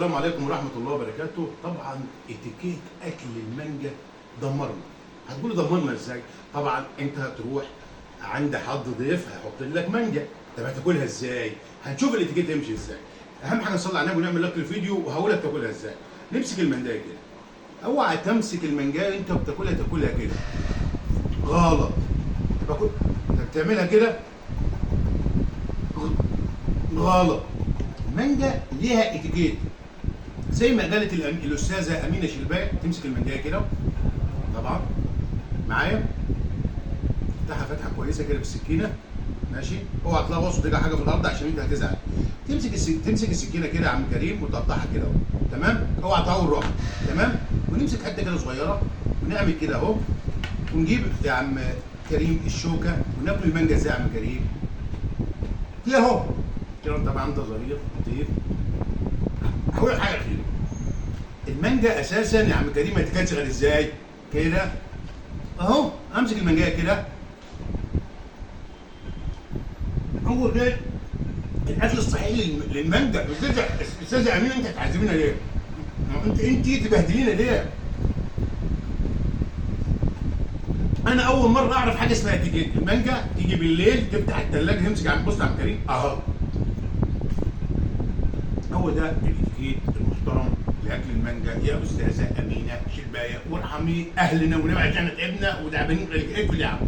السلام عليكم ورحمة الله وبركاته. طبعا اتيكيت اكل المانجا دمرنا. هتقولي دمرنا ازاي؟ طبعا انت هتروح عند حد ضيف هيحط لك مانجا، طب هتاكلها ازاي؟ هنشوف الاتيكيت يمشي ازاي. اهم حاجه نصلي على النبي ونعمل لك الفيديو وهقول لك تاكلها ازاي. نمسك المانجايه كده، اوعى تمسك المانجايه انت بتاكلها تاكلها كده، غلط. انت بتعملها كده غلط. المانجا ليها اتيكيت زي ما قالت الاستاذه امينه شلبايه. تمسك المانجايه كده طبعا معايا، تفتحها فتحه كويسه كده بالسكينه، ماشي؟ اوعى تلغوص وتجي حاجه في الارض عشان انت هتزعل. تمسك السكينه كده يا عم كريم وتقطعها كده اهو، تمام؟ اوعى تعور روحك، تمام؟ ونمسك حته كده صغيره ونعمل كده اهو، ونجيب يا عم كريم الشوكه وناكل المانجا ازاي يا عم كريم؟ كده اهو كده. طبعا انت ظريف لطيف. هقول لك حاجه اخيره، المانجا اساسا يا عم كريم ما تتكلش غير ازاي؟ كده اهو. امسك المانجايه كده، هو ده الاكل الصحيح للمانجا. استاذه امينه انت هتعذبينا ليه؟ انت تبهدلينا ليه؟ انا اول مره اعرف حاجه اسمها اتيكيت. المانجا تيجي بالليل تفتح الثلاجه تمسك عم بص يا عم كريم اهو. هو ده الاتيكيت المحترم لاكل المانجا يا استاذه امينه شلبايه. وارحمي اهلنا ونبعد عن تعبنا وتعبانين. اكل يا عم.